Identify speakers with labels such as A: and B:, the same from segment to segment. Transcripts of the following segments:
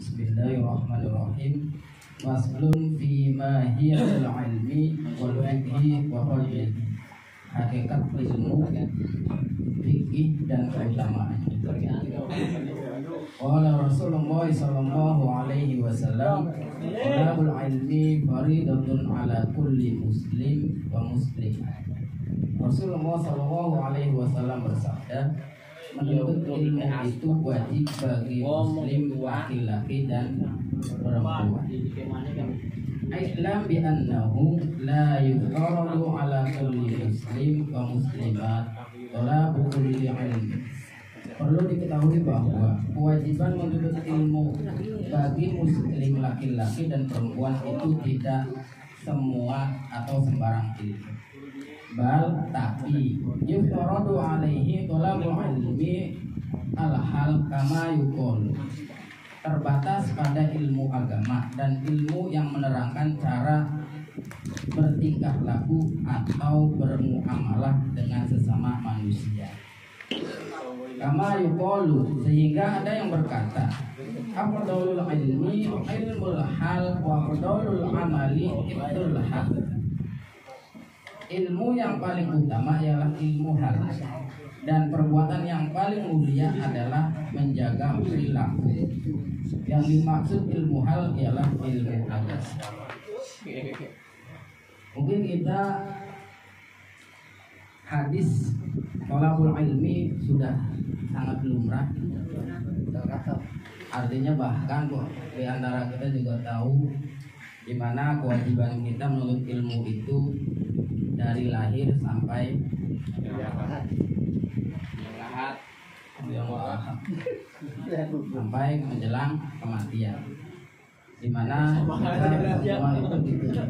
A: Bismillahirrahmanirrahim. Waslun fi mahiyyatil ilmi wal fiqhi wa hujjah. Hakikat ilmu, fikih dan keutamaannya. Qala Rasulullah sallallahu alaihi wasallam, talabul ilmi faridatun ala kulli muslim wa muslimah. Rasulullah sallallahu alaihi wasallam bersabda, menuntut ilmu itu wajib bagi muslim laki-laki dan perempuan. Islam bi annahu la yuqaradu ala kulli muslim wa muslimat talabul ilmi. Perlu diketahui bahwa kewajiban menuntut ilmu bagi muslim laki-laki dan perempuan itu tidak semua atau sembarang ilmu. Bal tapi yuqaradu alaihi talabul ilmi al-hal kama yuqol. Terbatas pada ilmu agama dan ilmu yang menerangkan cara bertingkah laku atau bermuamalah dengan sesama manusia. Kama yuqolu, sehingga ada yang berkata, afdalul ilmi ilmul hal wa afdalul amali ibtul hal. Ilmu yang paling utama ialah ilmu hal, dan perbuatan yang paling mulia adalah menjaga perilaku. Yang dimaksud ilmu hal ialah ilmu agama. Mungkin kita hadis thalabul ilmi sudah sangat lumrah. Artinya bahkan di antara kita juga tahu di mana kewajiban kita menuntut ilmu itu dari lahir sampai sampai menjelang kematian, di mana kita semua itu dituntut.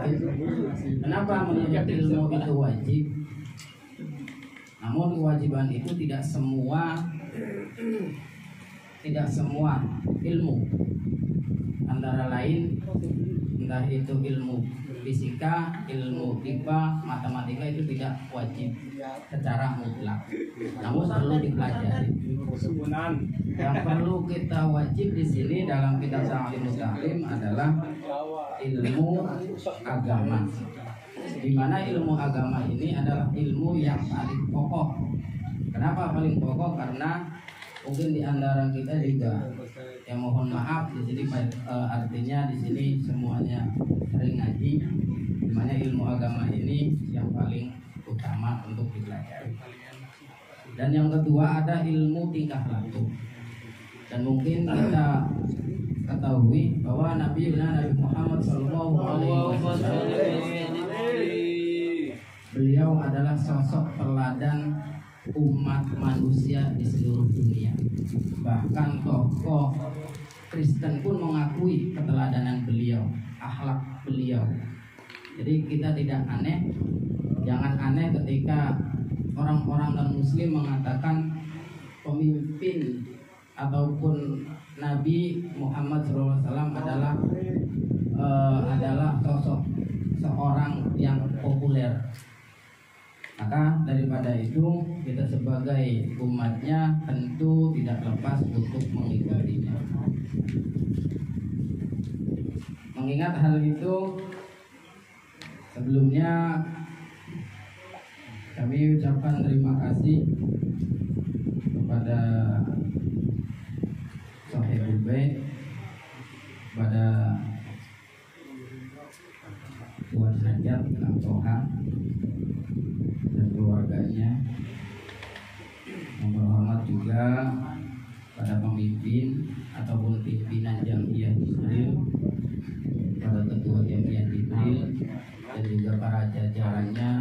A: Kenapa menuntut ilmu itu wajib? Namun kewajiban itu tidak semua ilmu, antara lain entah itu ilmu fisika, ilmu IPA, matematika itu tidak wajib secara mutlak, namun perlu dipelajari. Yang perlu kita wajib di sini dalam kitab Ta'lim Mustaqim adalah ilmu agama, di mana ilmu agama ini adalah ilmu yang paling pokok. Kenapa paling pokok? Karena mungkin di antara kita juga yang mohon maaf di sini artinya di sini semuanya sering ngaji, di mana ilmu agama ini yang paling utama untuk dipelajari. Dan yang kedua ada ilmu tingkah laku. Dan mungkin kita ketahui bahwa Nabi Muhammad SAW beliau adalah sosok teladan umat manusia di seluruh dunia. Bahkan tokoh Kristen pun mengakui keteladanan beliau, akhlak beliau. Jadi kita tidak aneh, jangan aneh ketika orang-orang non-muslim mengatakan pemimpin ataupun Nabi Muhammad SAW adalah sosok seorang yang populer. Maka daripada itu kita sebagai umatnya tentu tidak lepas untuk mengikutinya. Mengingat hal itu, sebelumnya kami ucapkan terima kasih kepada Sahibul Bait, kepada Tuan Hajat Kang Toha dan keluarganya. Yang terhormat juga pada pemimpin ataupun pimpinan Jamiah Jibril, pada ketua Jamiah Jibril dan juga para jajarannya.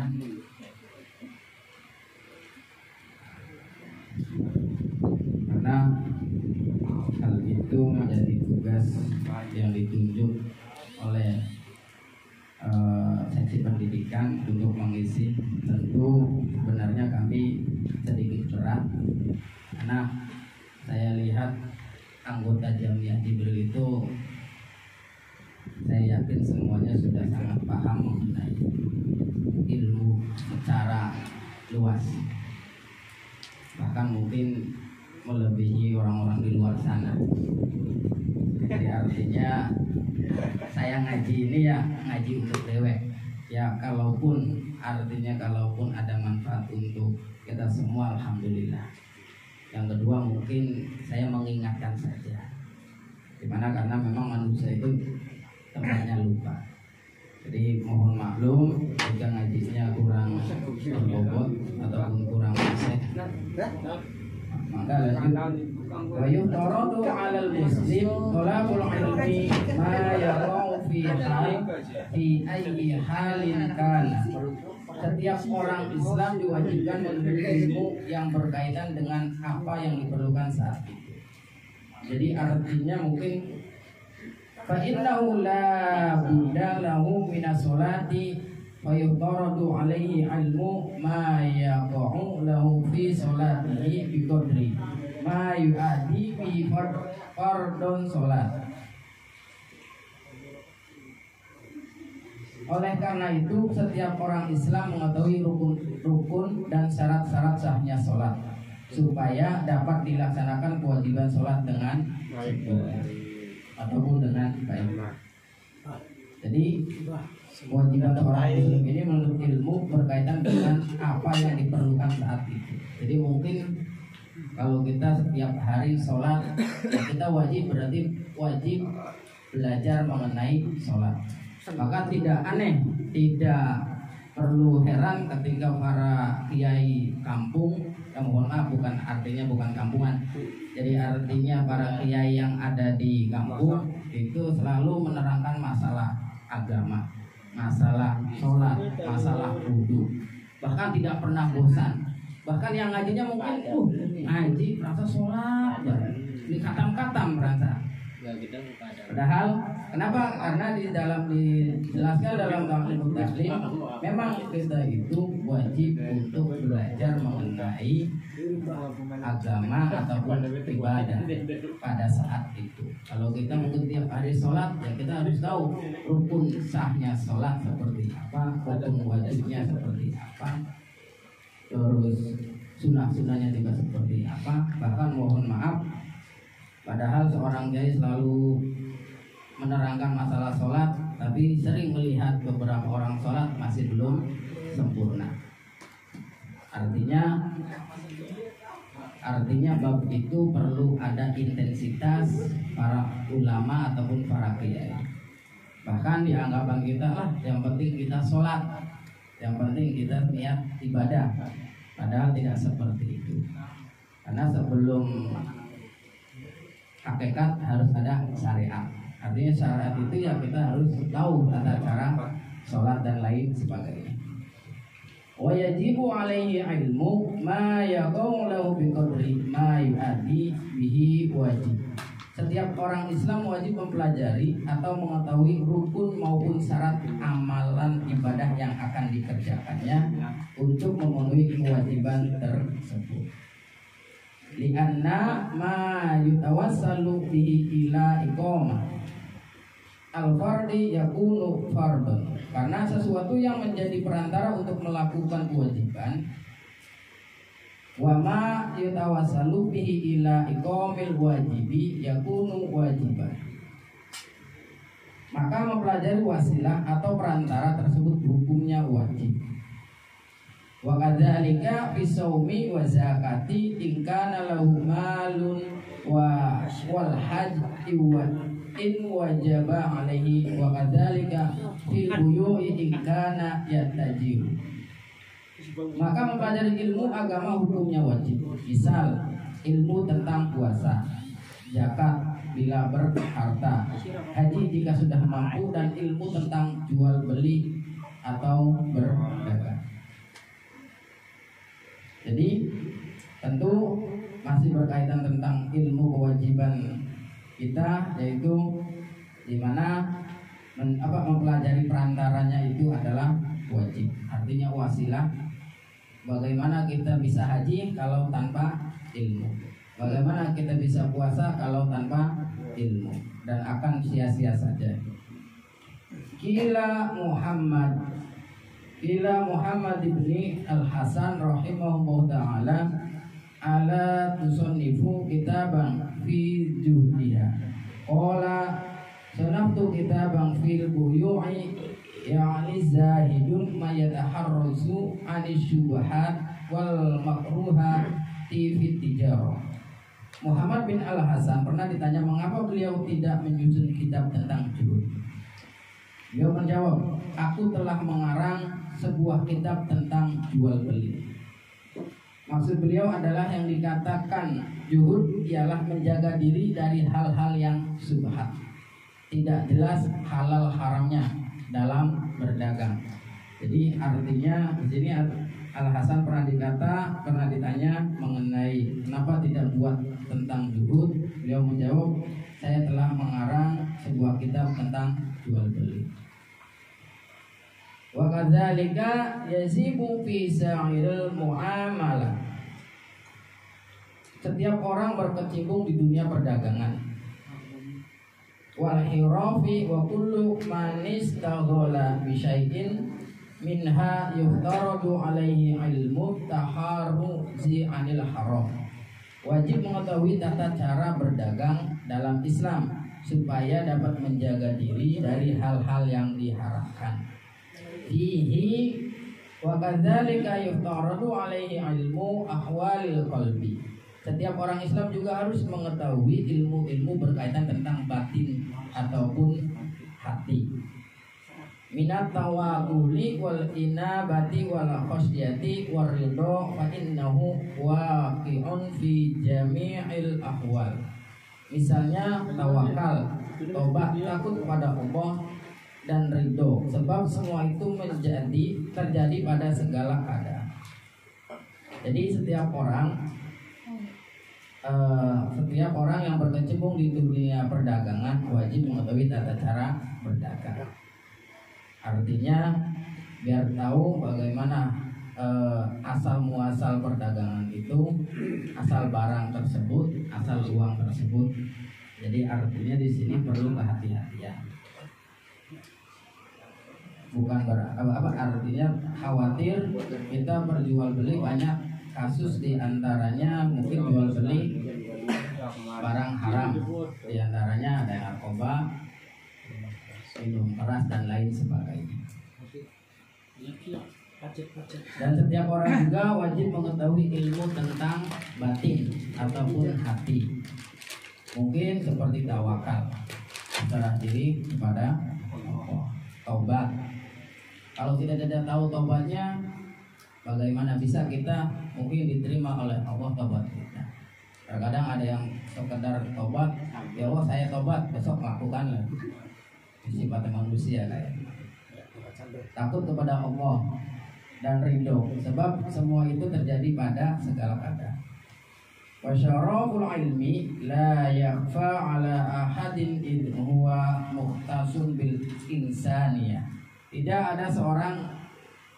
A: Karena hal itu menjadi tugas yang ditunjuk oleh seksi pendidikan untuk mengisi. Tentu sebenarnya kami sedikit berat karena saya lihat anggota Jamiah Jibril itu, saya yakin semuanya sudah sangat paham mengenai ilmu secara luas, bahkan mungkin melebihi orang-orang di luar sana. Jadi artinya saya ngaji ini ya ngaji untuk dewek ya, kalaupun ada manfaat untuk kita semua alhamdulillah. Yang kedua mungkin saya mengingatkan saja, dimana karena memang manusia itu tempatnya lupa. Jadi mohon maklum jika ngajinya kurang berbobot ataupun kurang fasih. Maka lanjut. Wa yutaradu 'alal muslim talabul ilmi ma yarau fi ayyi halin kana. Setiap orang Islam diwajibkan menuntut ilmu yang berkaitan dengan apa yang diperlukan saat itu. Jadi artinya mungkin fa innahu la budda lahu minas sholati fa yutaradu alaihi ilmu ma yaqa'u lahu fi sholatihi bi qadri ma yu'addi bi fardun sholat. Oleh karena itu setiap orang Islam mengetahui rukun dan syarat-syarat sahnya sholat supaya dapat dilaksanakan kewajiban sholat dengan ataupun dengan baik. Jadi kewajiban orang muslim ini menurut ilmu berkaitan dengan apa yang diperlukan saat itu. Jadi mungkin kalau kita setiap hari sholat, ya kita wajib belajar mengenai sholat. Maka tidak aneh, tidak perlu heran ketika para kiai kampung, mohon maaf bukan kampungan. Jadi artinya para kiai yang ada di kampung itu selalu menerangkan masalah agama, masalah sholat, masalah wudu. Bahkan tidak pernah bosan. Bahkan yang ngajinya mungkin ngaji merasa sholat, ini katam-katam merasa. Padahal kenapa? Karena dijelaskan dalam Taqlimut Taslim, memang kita itu wajib untuk belajar mengenai agama ataupun ibadah pada saat itu. Kalau kita mungkin tiap hari sholat, ya kita harus tahu rukun sahnya sholat seperti apa, rukun wajibnya seperti apa, terus sunah-sunahnya juga seperti apa. Bahkan mohon maaf, padahal seorang kiai selalu menerangkan masalah sholat, tapi sering melihat beberapa orang sholat masih belum sempurna. Artinya bab itu perlu ada intensitas para ulama ataupun para kiai. Bahkan di anggapan kita lah, yang penting kita sholat, yang penting kita niat ibadah. Padahal tidak seperti itu. Karena sebelum hakikat harus ada syariat. Artinya syariat itu ya kita harus tahu tata cara sholat dan lain sebagainya. Wa yajibu alaihi ilmu ma yaqau lahu biqadri ma yu'addi bihi wajib. Setiap orang Islam wajib mempelajari atau mengetahui rukun maupun syarat amalan ibadah yang akan dikerjakannya untuk memenuhi kewajiban tersebut. Lianna ma yutawassalu bihi ila iqamah al-fardi yakunu fardun. Karena sesuatu yang menjadi perantara untuk melakukan kewajiban, wa ma yutawassalu bihi ila iqamil wajibi yakunu wajiban. Maka mempelajari wasilah atau perantara tersebut hukumnya wajib. Wa kadzalika fi shaumi wa zakati in kana lahu malun wa wal hajji wa in wajaba alaihi wa kadzalika fil buyu'i in kana yatajir. Maka mempelajari ilmu agama hukumnya wajib. Misal ilmu tentang puasa, zakat bila berharta, haji jika sudah mampu, dan ilmu tentang jual beli atau berdagang. Jadi tentu masih berkaitan tentang ilmu kewajiban kita, yaitu dimana mempelajari perantaranya itu adalah wajib. Artinya wasilah. Bagaimana kita bisa haji kalau tanpa ilmu? Bagaimana kita bisa puasa kalau tanpa ilmu? Dan akan sia-sia saja. Kila Muhammad ibni Al-Hasan rahimahullah ta'ala ala tusannifu kitaban fi juhdiha. Qala qara'tu kitaban fil buyu'i ya'ni zahidun ma yataharrazu 'ani syubhat wal makruha fi tijarah. Muhammad bin Al-Hasan pernah ditanya mengapa beliau tidak menyusun kitab tentang juhud. Beliau menjawab, aku telah mengarang sebuah kitab tentang jual beli. Maksud beliau adalah yang dikatakan juhud ialah menjaga diri dari hal-hal yang syubhat, tidak jelas halal haramnya dalam berdagang. Jadi artinya di sini Al-Hasan pernah ditanya mengenai kenapa tidak buat tentang juhud. Beliau menjawab, saya telah mengarang sebuah kitab tentang jual beli. Wa kadzalika yazibu fi sa'iril muamalah. Setiap orang berkecimpung di dunia perdagangan. Wal hirafi wa kullu man istaghala bi syai'in minha yuftaradu alaihi ilmu taharruzi anil haram. Wajib mengetahui tata cara berdagang dalam Islam supaya dapat menjaga diri dari hal-hal yang diharamkan. Fihi wa kadzalika yuftaradu alaihi ilmu ahwalil qalbi. Setiap orang Islam juga harus mengetahui ilmu-ilmu berkaitan tentang batin ataupun hati. Minat tawakuli wal inabati wal khosyati wal ridho fa innahu waqi'un fi jami'il ahwal. Misalnya tawakal, tobat, takut kepada Allah dan ridho, sebab semua itu terjadi pada segala keadaan. Jadi setiap orang yang berkecimpung di dunia perdagangan wajib mengetahui tata cara berdagang. Artinya biar tahu bagaimana asal muasal perdagangan itu, asal barang tersebut, asal uang tersebut. Jadi artinya di sini perlu kehati-hatian. Bukan artinya khawatir kita berjual beli banyak kasus, diantaranya mungkin jual beli barang haram, diantaranya ada narkoba, minum keras dan lain sebagainya. Dan setiap orang juga wajib mengetahui ilmu tentang batin ataupun hati. Mungkin seperti tawakal, berserah diri kepada Allah, taubat. Kalau tidak ada tahu taubatnya, bagaimana bisa kita mungkin diterima oleh Allah taubat kita? Terkadang ada yang sekedar taubat, ya Allah saya taubat, besok lakukan lagi. Sifat manusia kayak takut kepada Allah dan ridho, sebab semua itu terjadi pada segala keadaan. Wa syaraful ilmi la yakhfa ala ahadin id huwa muhtasun bil insaniyah. Tidak ada seorang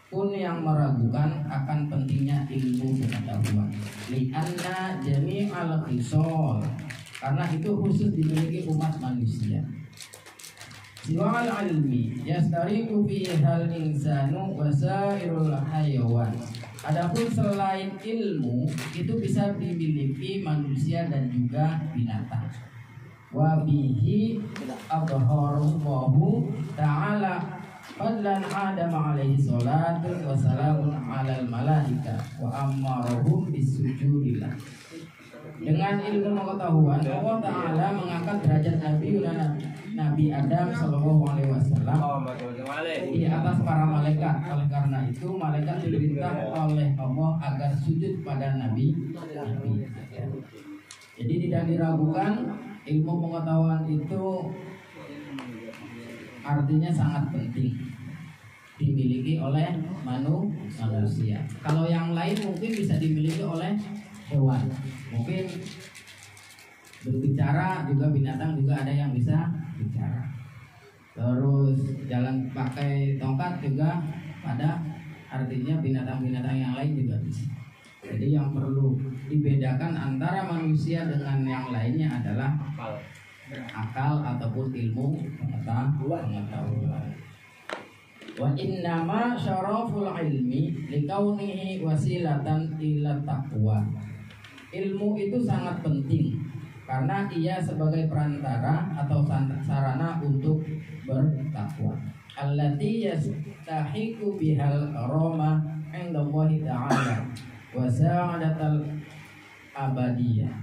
A: pun yang meragukan akan pentingnya ilmu pengetahuan. Li'anna jami'al khisal, karena itu khusus dimiliki umat manusia. Siwal ilmi yastariku fihal insanu wasairul hayawan. Adapun selain ilmu itu bisa dimiliki manusia dan juga binatang. Wa bihi adharallahu ta'ala fadlan Adam alaihi salatu wassalamun alal malaika wa ammarahum bisujudillah. Dengan ilmu pengetahuan Allah Ta'ala mengangkat derajat Nabi Adam Sallallahu Alaihi Wasallam di atas para malaikat. Oleh karena itu malaikat diperintah oleh Allah agar sujud pada Nabi. Jadi tidak diragukan ilmu pengetahuan itu artinya sangat penting dimiliki oleh manusia. Kalau yang lain mungkin bisa dimiliki oleh hewan. Mungkin berbicara juga, binatang juga ada yang bisa bicara. Terus jalan pakai tongkat juga ada, artinya binatang-binatang yang lain juga bisa. Jadi yang perlu dibedakan antara manusia dengan yang lainnya adalah akal ataupun ilmu pengetahuan. Wa innama syaraful ilmi likaunihi wasilatan ila taqwa. Ilmu itu sangat penting karena ia sebagai perantara atau sarana untuk bertakwa. Allati yastahiqu bihal karama 'inda Allah Ta'ala wa sa'adatal abadiyah.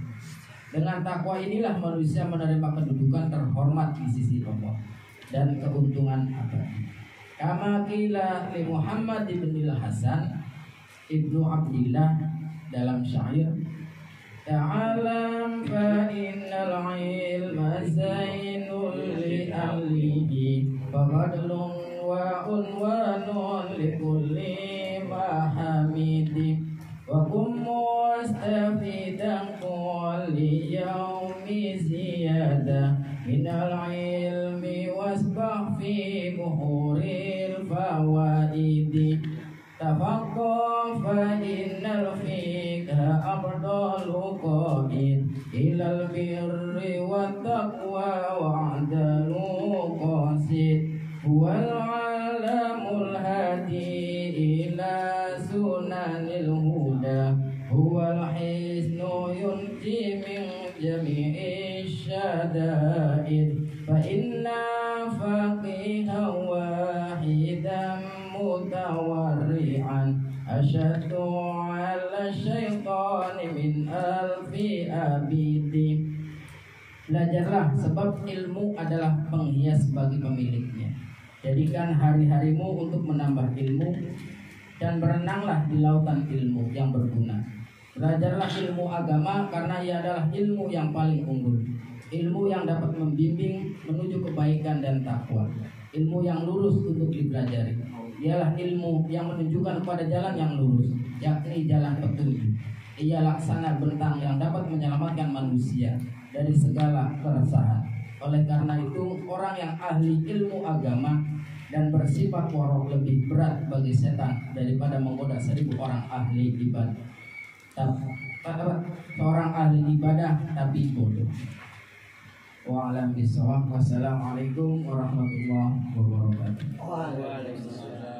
A: Dengan takwa inilah manusia menerima kedudukan terhormat di sisi Allah dan keuntungan abadi. Kama qila li Muhammad bin Hasan ibnu Abdillah dalam syair, ta'alam fa innal ilma zainul li ahlihi wa badlun wa unwanun li kulli mahamidi wa kum mustafidan kulli yawmi ziyada minal ilmi wasbah fi buhuril fawaidi tafaqqah fa innal fiqha afdalu qaid ilal birri wat taqwa wa adalu qasid huwal alamul hadi ila sunanil huda huwal hisnu yunji min jami'i syada'id fa inna faqiha wahidan mutawarri'an asyaddu ala syaitani min alfi abidi. Belajarlah sebab ilmu adalah penghias bagi pemiliknya. Jadikan hari-harimu untuk menambah ilmu dan berenanglah di lautan ilmu yang berguna. Belajarlah ilmu agama karena ia adalah ilmu yang paling unggul, ilmu yang dapat membimbing menuju kebaikan dan takwa, ilmu yang lurus untuk dipelajari. Ialah ilmu yang menunjukkan kepada jalan yang lurus, yakni jalan petunjuk. Ia laksana bentang yang dapat menyelamatkan manusia dari segala keresahan. Oleh karena itu, orang yang ahli ilmu agama dan bersifat warok lebih berat bagi setan daripada menggoda 1000 orang ahli ibadah. Seorang ahli ibadah tapi bodoh. Wa'alam bisawab. Wassalamualaikum warahmatullahi wabarakatuh.
B: Waalaikumsalam.